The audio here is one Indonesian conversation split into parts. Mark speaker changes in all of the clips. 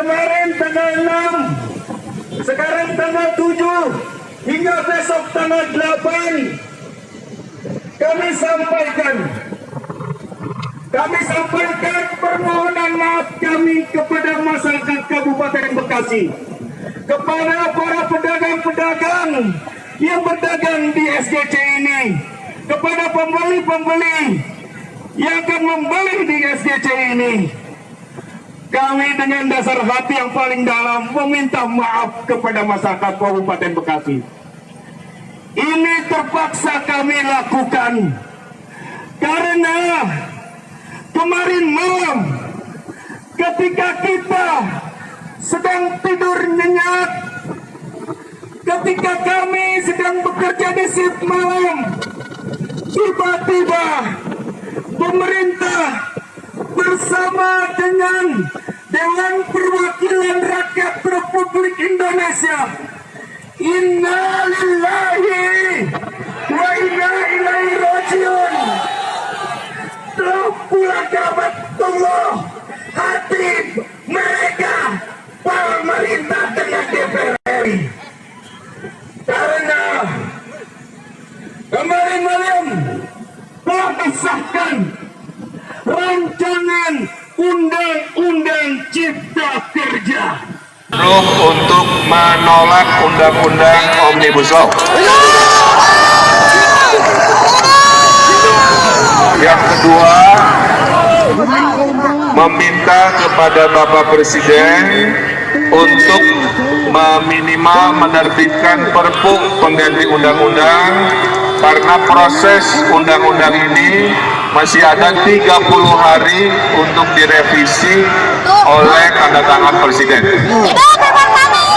Speaker 1: kemarin tanggal 6, sekarang tanggal 7, hingga besok tanggal 8, kami sampaikan permohonan maaf kami kepada masyarakat Kabupaten Bekasi, kepada para pedagang-pedagang yang berdagang di SGC ini, kepada pembeli-pembeli yang akan membeli di SGC ini. Kami dengan dasar hati yang paling dalam meminta maaf kepada masyarakat Kabupaten Bekasi. Ini terpaksa kami lakukan karena kemarin malam ketika kita sedang tidur nyenyak, ketika kami sedang bekerja di shift malam, tiba-tiba pemerintah bersama dengan Dewan Perwakilan Rakyat Republik Indonesia, inna lillahi wa inna ilaihi rajiun, terpulakabatullah hati mereka pemerintah dengan DPR RI. Karena kemarin malam telah disahkan rancangan Undang-Undang Cipta Kerja
Speaker 2: untuk menolak Undang-Undang Omnibus Law. Yang kedua, meminta kepada Bapak Presiden untuk meminimal menerbitkan Perpu pengganti undang-undang karena proses undang-undang ini masih ada 30 hari untuk direvisi oleh tanda tangan Presiden.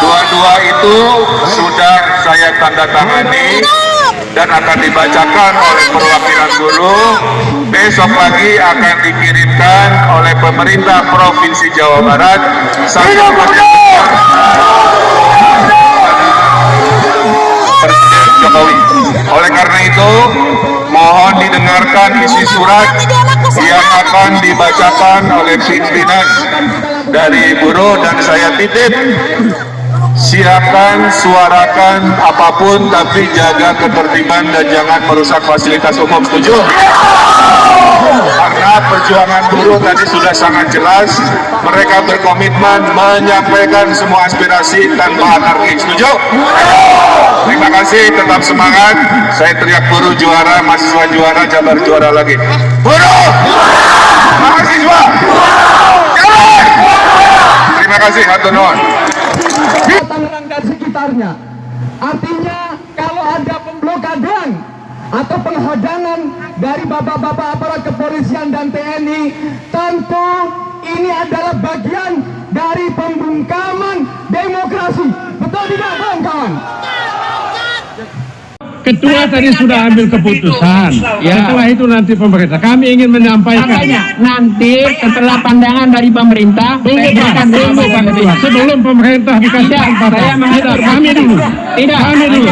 Speaker 2: Dua-dua itu sudah saya tanda tangani dan akan dibacakan oleh perwakilan buruh. Besok pagi akan dikirimkan oleh pemerintah Provinsi Jawa Barat sampai Presiden Jokowi. Oleh karena itu, mohon didengarkan isi surat yang akan dibacakan oleh pimpinan dari buruh dan saya titip, silakan suarakan apapun tapi jaga ketertiban dan jangan merusak fasilitas umum. Setuju? Karena perjuangan buruh tadi sudah sangat jelas, mereka berkomitmen menyampaikan semua aspirasi tanpa anarki. Setuju? Terima kasih, tetap semangat. Saya teriak buruh juara, mahasiswa juara, Jabar juara lagi. Buruh! Mahasiswa! Jalan! Terima kasih, hatur nuhun.
Speaker 3: Tangerang dan sekitarnya. Artinya kalau ada pemblokadan atau penghadangan dari bapak-bapak aparat kepolisian dan TNI, tentu ini adalah bagian dari pembungkaman demokrasi. Betul tidak, kawan-kawan?
Speaker 4: Ketua tadi sudah ambil keputusan. Ya. Setelah itu nanti pemerintah. Kami ingin menyampaikan.
Speaker 5: Nanti setelah pandangan dari pemerintah,
Speaker 4: sebelum pemerintah dikasih kesempatan. Kami dulu.
Speaker 5: Tidak.
Speaker 4: Kami dulu.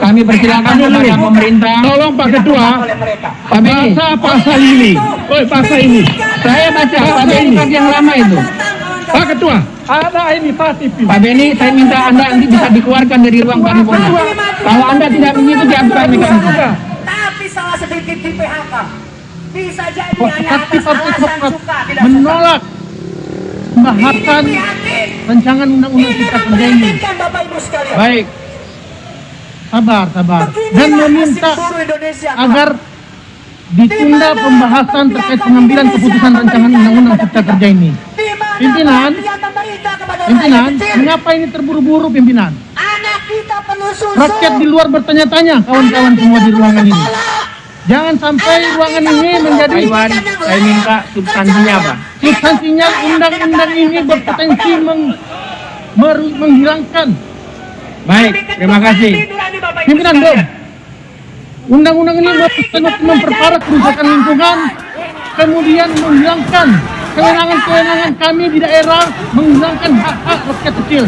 Speaker 5: Kami persilakan kepada pemerintah.
Speaker 4: Tolong Pak Ketua. Baca pasal ini. Pasal ini.
Speaker 5: Saya baca pasal ini yang lama itu.
Speaker 4: Pak Ketua. Ada ini pasti.
Speaker 5: Pak Beni, saya minta Anda nanti bisa dikeluarkan dari ruang paripurna. Kalau Anda tidak mengikuti aturan mekanisme.
Speaker 6: Tapi salah sedikit di PHK. Bisa jadi hanya atas alasan suka tidak
Speaker 4: menolak pembahasan rancangan undang-undang Cipta Kerja ini. Baik. Sabar. Dan meminta agar ditunda pembahasan terkait pengambilan keputusan rancangan undang-undang Cipta Kerja ini. Pimpinan, mengapa ini terburu-buru pimpinan? Rakyat di luar bertanya-tanya, kawan-kawan semua di ruangan ini. Jangan sampai ruangan ini menjadi...
Speaker 5: Saya minta substansinya apa?
Speaker 4: Substansinya undang-undang ini berpotensi menghilangkan.
Speaker 5: Baik, terima kasih.
Speaker 4: Pimpinan dong. Undang-undang ini berpotensi memperparah kerusakan lingkungan, kemudian menghilangkan kewenangan-kewenangan kami di daerah, menghilangkan hak-hak rakyat kecil.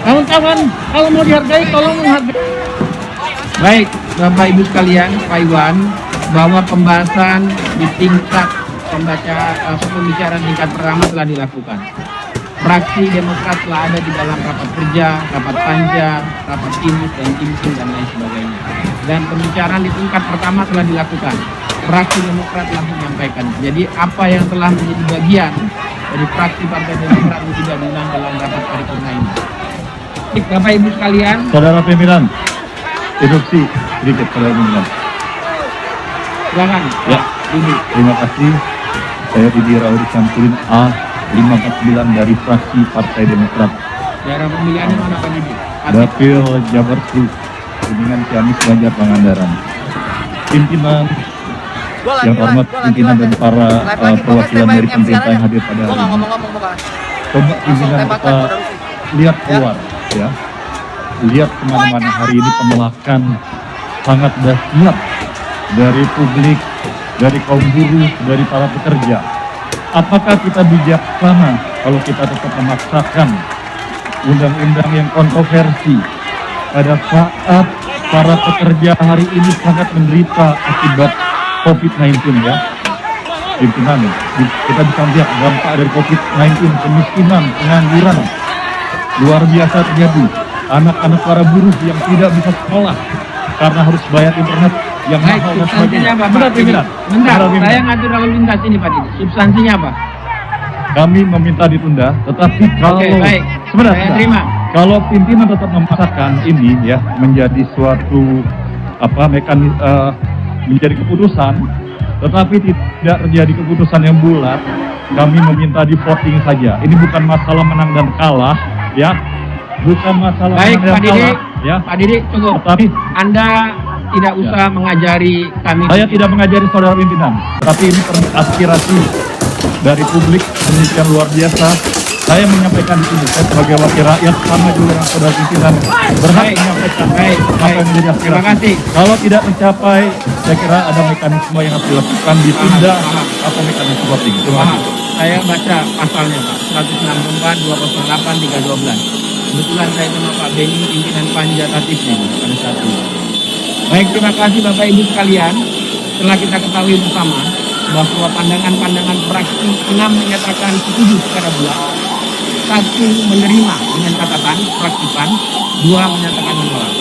Speaker 4: Kawan-kawan, kalau mau dihargai, tolong menghargai.
Speaker 5: Baik, Bapak Ibu sekalian, Pak Iwan, bahwa pembahasan di tingkat pembicaraan tingkat pertama telah dilakukan. fraksi Demokrat telah ada di dalam rapat kerja, rapat panja, rapat timus dan timsel dan lain sebagainya. Dan pembicaraan di tingkat pertama telah dilakukan. Fraksi Demokrat telah menyampaikan. Jadi apa yang telah menjadi bagian dari fraksi Partai Demokrat itu tidak diulang dalam rapat paripurna ini. Bapak Ibu sekalian,
Speaker 7: Saudara pimpinan, instruksi sedikit saudara pimpinan.
Speaker 5: silakan.
Speaker 7: Ya,
Speaker 5: Ibu.
Speaker 7: terima kasih. Saya Didi Rauri Syamsuddin A 549 dari fraksi Partai Demokrat.
Speaker 5: Daerah pemilihannya mana Pak Didi?
Speaker 7: Dapil Jabar Sul, Kuningan Ciamis Banjar Pangandaran. Pimpinan yang hormat pimpinan dan para perwakilan dari pemerintah yang hadir pada hari ini. Coba pimpinan kita lihat keluar ya. Lihat kemana-mana hari ini penolakan sangat dahsyat dari publik, dari kaum buruh, dari para pekerja. Apakah kita bijaksana kalau kita tetap memaksakan undang-undang yang kontroversi pada saat para pekerja hari ini sangat menderita akibat COVID-19 ya. Pimpinan, kita bisa lihat dampak dari COVID-19, kemiskinan, pengangguran luar biasa terjadi. Anak-anak para buruh yang tidak bisa sekolah karena harus bayar internet yang
Speaker 5: Baik,
Speaker 7: mahal dan
Speaker 5: substansinya
Speaker 7: sebagainya.
Speaker 5: apa Pak?
Speaker 7: Benar, pimpinan.
Speaker 5: Bentar,
Speaker 7: Benar, pimpinan.
Speaker 5: saya ngatur lalu lintas ini Pak Didi. Substansinya apa?
Speaker 7: Kami meminta ditunda, tetapi kalau
Speaker 5: Oke, baik.
Speaker 7: sebentar,
Speaker 5: Saya
Speaker 7: sebentar.
Speaker 5: terima.
Speaker 7: Kalau pimpinan tetap memaksakan ini ya menjadi suatu menjadi keputusan, tetapi tidak terjadi keputusan yang bulat, kami meminta di voting saja. Ini bukan masalah menang dan kalah, ya, bukan masalah
Speaker 5: Baik
Speaker 7: menang dan
Speaker 5: Pak Didi,
Speaker 7: kalah, ya.
Speaker 5: Pak Didi cukup.
Speaker 7: Tetapi
Speaker 5: Anda tidak usah mengajari kami.
Speaker 7: saya tidak mengajari saudara pimpinan, tapi ini aspirasi dari publik demikian luar biasa. Saya menyampaikan di sini, saya sebagai wakil rakyat sama juga dengan saudara pimpinan berhak
Speaker 5: Baik,
Speaker 7: menyampaikan
Speaker 5: baik,
Speaker 7: apa
Speaker 5: baik.
Speaker 7: yang menjadi
Speaker 5: Terima
Speaker 7: aspirasi.
Speaker 5: kasih.
Speaker 7: Kalau tidak mencapai, saya kira ada mekanisme yang harus dilakukan, ditunda
Speaker 5: Paham.
Speaker 7: atau mekanisme voting. Terima
Speaker 5: Paham.
Speaker 7: kasih.
Speaker 5: Saya baca pasalnya Pak, 164, 208, 312. Kebetulan saya sama Pak Beni, pimpinan Panja Tatifnya pada saat itu. Baik, terima kasih Bapak Ibu sekalian. Setelah kita ketahui bersama bahwa pandangan-pandangan fraksi 6 menyatakan setuju secara bulat, 1 menerima dengan catatan fraksi PAN, 2 menyatakan menolak.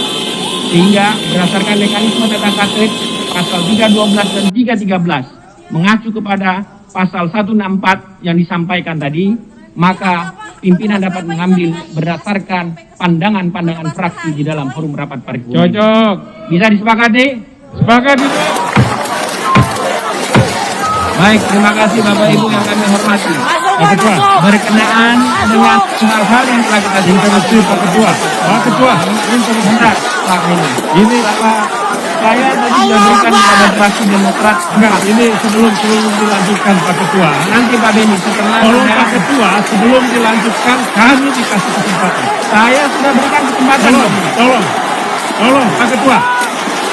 Speaker 5: Sehingga berdasarkan mekanisme tata tertib pasal 312 dan 313 mengacu kepada pasal 164 yang disampaikan tadi, maka pimpinan dapat mengambil berdasarkan pandangan-pandangan fraksi di dalam forum rapat paripurna.
Speaker 4: Cocok.
Speaker 5: Bisa disepakati?
Speaker 4: Sepakati.
Speaker 5: Baik, terima kasih Bapak Ibu yang kami hormati.
Speaker 4: Pak Ketua.
Speaker 5: Berkenaan dengan hal-hal yang telah kita
Speaker 4: Interupsi Pak Ketua. Pak Ketua.
Speaker 5: Bentar, Pak Beni.
Speaker 4: Ini
Speaker 5: Saya tadi sudah berikan kepada fraksi Demokrat.
Speaker 4: enggak, ini sebelum dilanjutkan Pak Ketua.
Speaker 5: Nanti Pak Beni setelah
Speaker 4: Tolong
Speaker 5: saya-
Speaker 4: Pak Ketua, sebelum dilanjutkan kami dikasih kesempatan.
Speaker 5: saya sudah berikan kesempatan.
Speaker 4: Tolong Pak Ketua.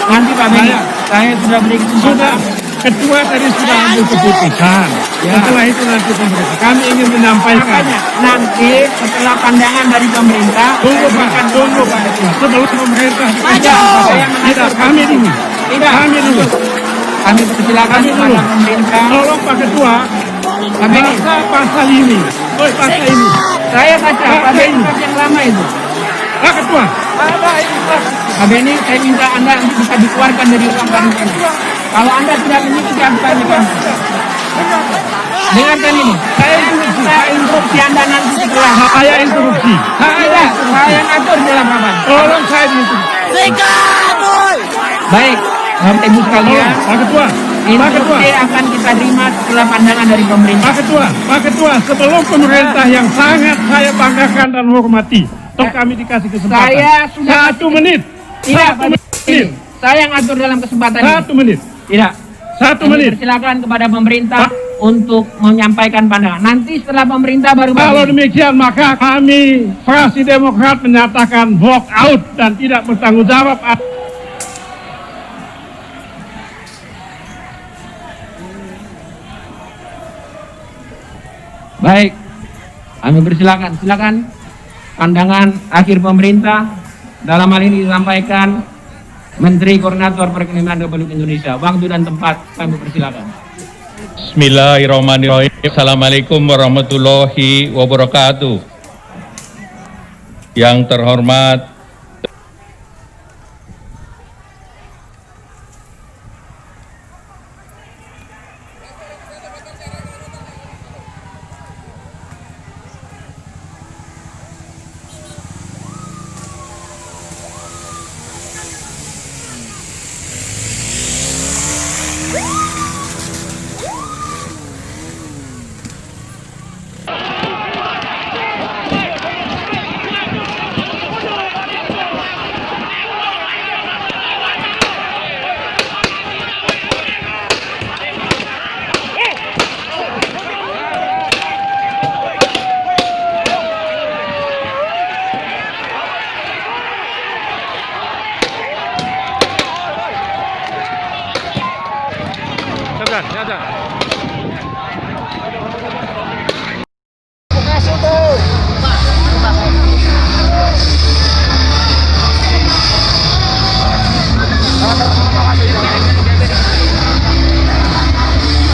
Speaker 5: Nanti Pak Beni,
Speaker 4: Saya-
Speaker 5: saya sudah beri
Speaker 4: Sudah,
Speaker 5: kesempatan.
Speaker 4: Ketua tadi sudah ambil keputusan.
Speaker 5: Ya.
Speaker 4: Setelah itu nanti pemerintah. Kami ingin menyampaikan.
Speaker 5: Makanya nanti setelah pandangan dari pemerintah,
Speaker 4: Tunggu
Speaker 5: saya
Speaker 4: Pak,
Speaker 5: berikan
Speaker 4: tunggu Pak Ketua. Sebelum pemerintah
Speaker 5: Tidak,
Speaker 4: dikasih.
Speaker 5: saya
Speaker 4: Tidak, kami dulu.
Speaker 5: Tidak.
Speaker 4: Kami dulu.
Speaker 5: Kami persilakan
Speaker 4: Kami dulu.
Speaker 5: kepada pemerintah.
Speaker 4: Tolong Pak Ketua.
Speaker 5: Pak Beni,
Speaker 4: Baca pasal ini. Pasal ini.
Speaker 5: saya baca
Speaker 4: Pak
Speaker 5: Pak Beni
Speaker 4: Beni.
Speaker 5: yang lama itu.
Speaker 4: Pak Ketua.
Speaker 5: Pak Beni, saya minta Anda bisa dikeluarkan dari ruang paripurna. Kalau Anda tidak mengikuti aturan ini, dengarkan ini. Saya minta instruksi Anda nanti setelah.
Speaker 4: Saya instruksi.
Speaker 5: Tidak, saya ngatur dalam rapat.
Speaker 4: Tolong saya instruksi.
Speaker 5: Baik, Bapak Ibu sekalian,
Speaker 4: Pak Ketua. Pak Ketua.
Speaker 5: instruksi akan kita terima setelah pandangan dari pemerintah.
Speaker 4: Pak Ketua, sebelum pemerintah yang sangat saya banggakan dan hormati, toh kami dikasih kesempatan.
Speaker 5: Saya sudah
Speaker 4: 1 menit.
Speaker 5: Tidak,
Speaker 4: 1
Speaker 5: Pak
Speaker 4: menit.
Speaker 5: Beni. Saya ngatur dalam kesempatan ini.
Speaker 4: 1 menit.
Speaker 5: Tidak.
Speaker 4: 1
Speaker 5: Kami
Speaker 4: menit.
Speaker 5: persilakan kepada pemerintah
Speaker 4: Pak.
Speaker 5: untuk menyampaikan pandangan. Nanti setelah pemerintah baru
Speaker 4: Kalau
Speaker 5: Beni.
Speaker 4: demikian maka kami fraksi Demokrat menyatakan walk out dan tidak bertanggung jawab.
Speaker 5: Baik, kami persilakan. Silakan pandangan akhir pemerintah dalam hal ini disampaikan Menteri Koordinator Perekonomian Republik Indonesia. Waktu dan tempat kami persilakan.
Speaker 8: Bismillahirrahmanirrahim. Assalamualaikum warahmatullahi wabarakatuh. Yang terhormat